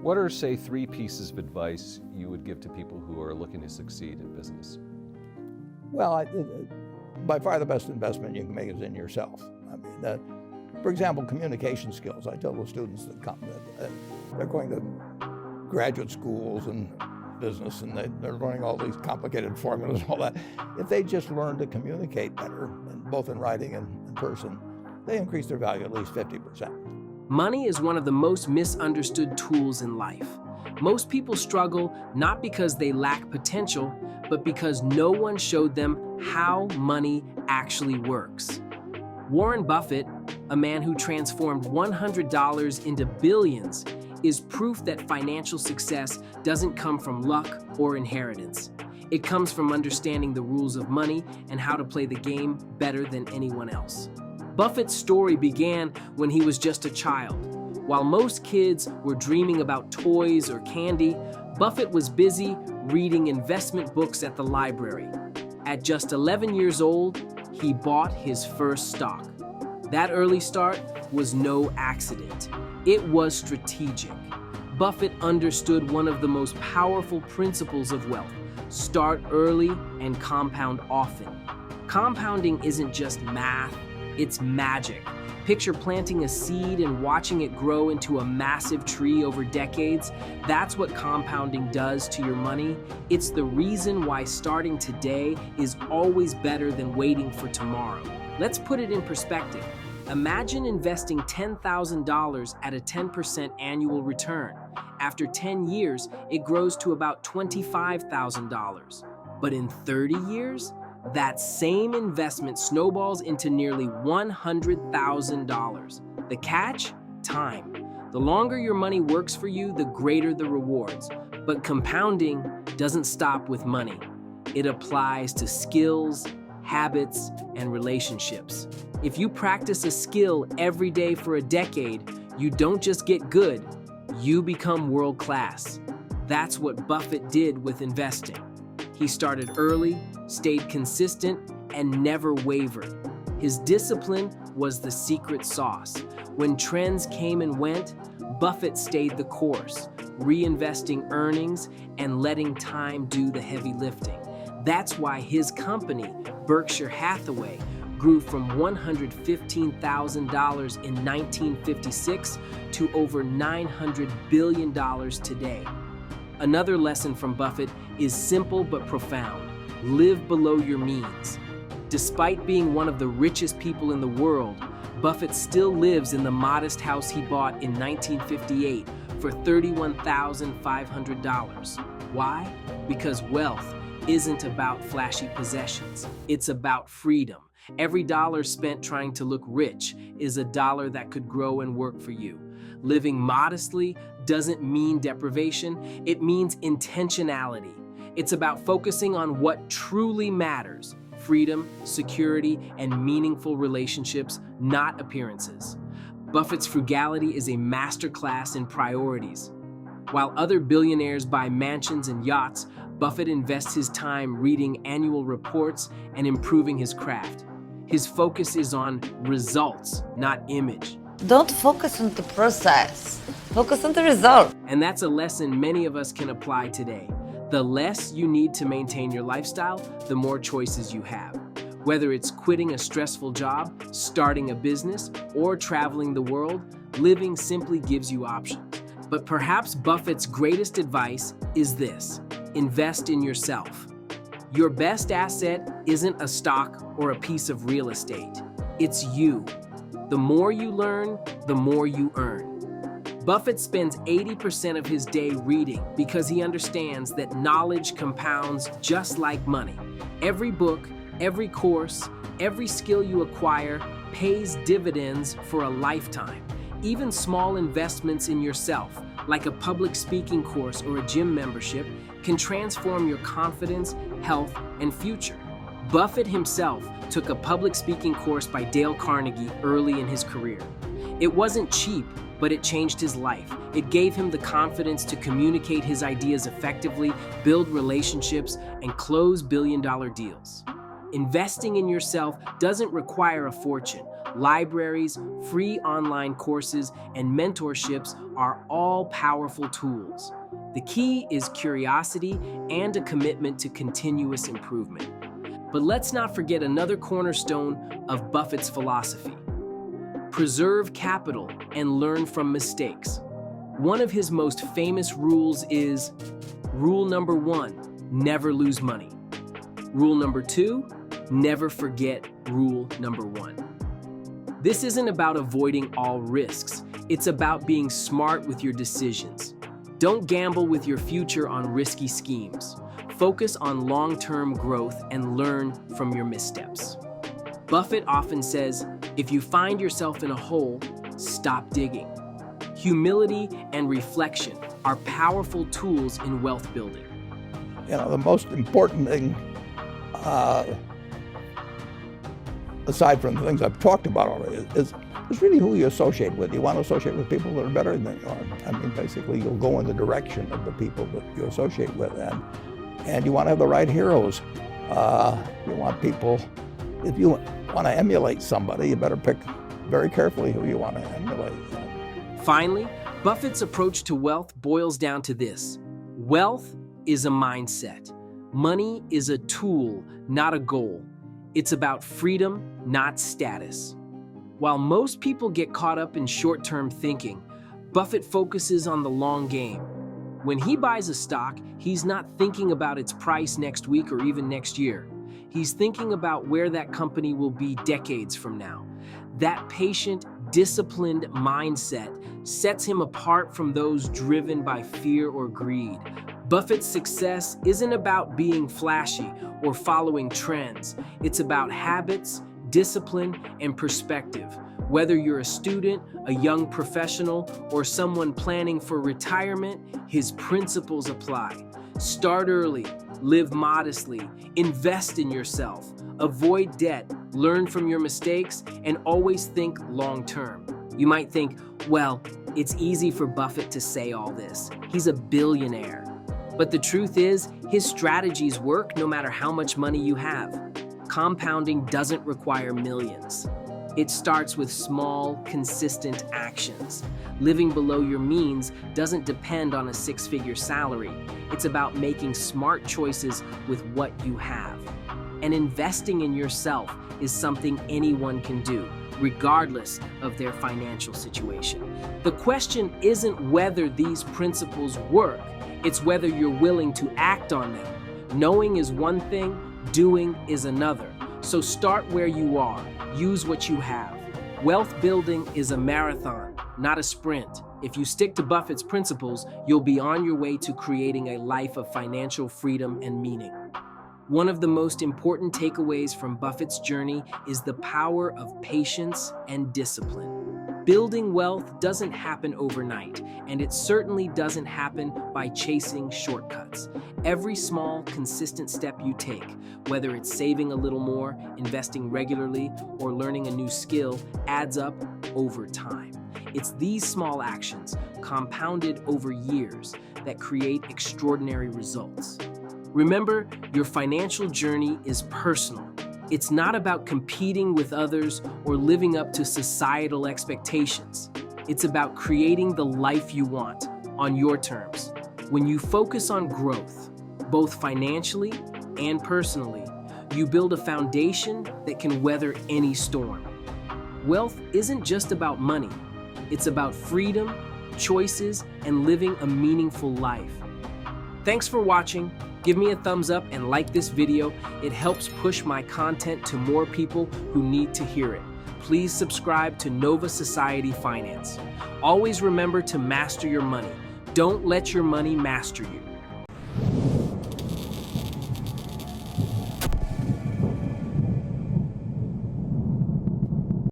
What are, say, 3 pieces of advice you would give to people who are looking to succeed in business? Well, by far the best investment you can make is in yourself. I mean, for example, communication skills. I tell the students that come that they're going to graduate schools and business, and they're learning all these complicated formulas and all that. If they just learn to communicate better, both in writing and in person, they increase their value at least 50%. Money is one of the most misunderstood tools in life. Most people struggle not because they lack potential, but because no one showed them how money actually works. Warren Buffett, a man who transformed $100 into billions, is proof that financial success doesn't come from luck or inheritance. It comes from understanding the rules of money and how to play the game better than anyone else. Buffett's story began when he was just a child. While most kids were dreaming about toys or candy, Buffett was busy reading investment books at the library. At just 11 years old, he bought his first stock. That early start was no accident. It was strategic. Buffett understood one of the most powerful principles of wealth: start early and compound often. Compounding isn't just math, it's magic. Picture planting a seed and watching it grow into a massive tree over decades. That's what compounding does to your money. It's the reason why starting today is always better than waiting for tomorrow. Let's put it in perspective. Imagine investing $10,000 at a 10% annual return. After 10 years, it grows to about $25,000. But in 30 years, that same investment snowballs into nearly $100,000. The catch? Time. The longer your money works for you, the greater the rewards. But compounding doesn't stop with money. It applies to skills, habits, and relationships. If you practice a skill every day for a decade, you don't just get good, you become world class. That's what Buffett did with investing. He started early, stayed consistent, and never wavered. His discipline was the secret sauce. When trends came and went, Buffett stayed the course, reinvesting earnings and letting time do the heavy lifting. That's why his company, Berkshire Hathaway, grew from $115,000 in 1956 to over $900 billion today. Another lesson from Buffett is simple but profound. Live below your means. Despite being one of the richest people in the world, Buffett still lives in the modest house he bought in 1958 for $31,500. Why? Because wealth isn't about flashy possessions. It's about freedom. Every dollar spent trying to look rich is a dollar that could grow and work for you. Living modestly doesn't mean deprivation, it means intentionality. It's about focusing on what truly matters: freedom, security, and meaningful relationships, not appearances. Buffett's frugality is a masterclass in priorities. While other billionaires buy mansions and yachts, Buffett invests his time reading annual reports and improving his craft. His focus is on results, not image. Don't focus on the process, focus on the result. And that's a lesson many of us can apply today. The less you need to maintain your lifestyle, the more choices you have. Whether it's quitting a stressful job, starting a business, or traveling the world, living simply gives you options. But perhaps Buffett's greatest advice is this: invest in yourself. Your best asset isn't a stock or a piece of real estate. It's you. The more you learn, the more you earn. Buffett spends 80% of his day reading because he understands that knowledge compounds just like money. Every book, every course, every skill you acquire pays dividends for a lifetime. Even small investments in yourself, like a public speaking course or a gym membership, can transform your confidence, health, and future. Buffett himself took a public speaking course by Dale Carnegie early in his career. It wasn't cheap, but it changed his life. It gave him the confidence to communicate his ideas effectively, build relationships, and close billion-dollar deals. Investing in yourself doesn't require a fortune. libraries, free online courses, and mentorships are all powerful tools. The key is curiosity and a commitment to continuous improvement. But let's not forget another cornerstone of Buffett's philosophy: preserve capital and learn from mistakes. One of his most famous rules is rule number 1, never lose money. Rule number 2, never forget rule number 1. This isn't about avoiding all risks. It's about being smart with your decisions. Don't gamble with your future on risky schemes. Focus on long-term growth and learn from your missteps. Buffett often says, if you find yourself in a hole, stop digging. Humility and reflection are powerful tools in wealth building. You know, the most important thing, aside from the things I've talked about already, is really who you associate with. You want to associate with people that are better than you are. I mean, basically, you'll go in the direction of the people that you associate with, and you want to have the right heroes. You want people, if you want to emulate somebody, you better pick very carefully who you want to emulate. Finally, Buffett's approach to wealth boils down to this: wealth is a mindset. Money is a tool, not a goal. It's about freedom, not status. While most people get caught up in short-term thinking, Buffett focuses on the long game. When he buys a stock, he's not thinking about its price next week or even next year. He's thinking about where that company will be decades from now. That patient, disciplined mindset sets him apart from those driven by fear or greed. Buffett's success isn't about being flashy or following trends. It's about habits, discipline, and perspective. Whether you're a student, a young professional, or someone planning for retirement, his principles apply. Start early, live modestly, invest in yourself, avoid debt, learn from your mistakes, and always think long-term. You might think, well, it's easy for Buffett to say all this. He's a billionaire. But the truth is, his strategies work no matter how much money you have. Compounding doesn't require millions. It starts with small, consistent actions. Living below your means doesn't depend on a six-figure salary. It's about making smart choices with what you have. And investing in yourself is something anyone can do, regardless of their financial situation. The question isn't whether these principles work, it's whether you're willing to act on them. Knowing is one thing, doing is another. So start where you are, use what you have. Wealth building is a marathon, not a sprint. If you stick to Buffett's principles, you'll be on your way to creating a life of financial freedom and meaning. One of the most important takeaways from Buffett's journey is the power of patience and discipline. Building wealth doesn't happen overnight, and it certainly doesn't happen by chasing shortcuts. Every small, consistent step you take, whether it's saving a little more, investing regularly, or learning a new skill, adds up over time. It's these small actions, compounded over years, that create extraordinary results. Remember, your financial journey is personal. It's not about competing with others or living up to societal expectations. It's about creating the life you want on your terms. When you focus on growth, both financially and personally, you build a foundation that can weather any storm. Wealth isn't just about money. It's about freedom, choices, and living a meaningful life. Thanks for watching. Give me a thumbs up and like this video. It helps push my content to more people who need to hear it. Please subscribe to Nova Society Finance. Always remember to master your money. Don't let your money master you.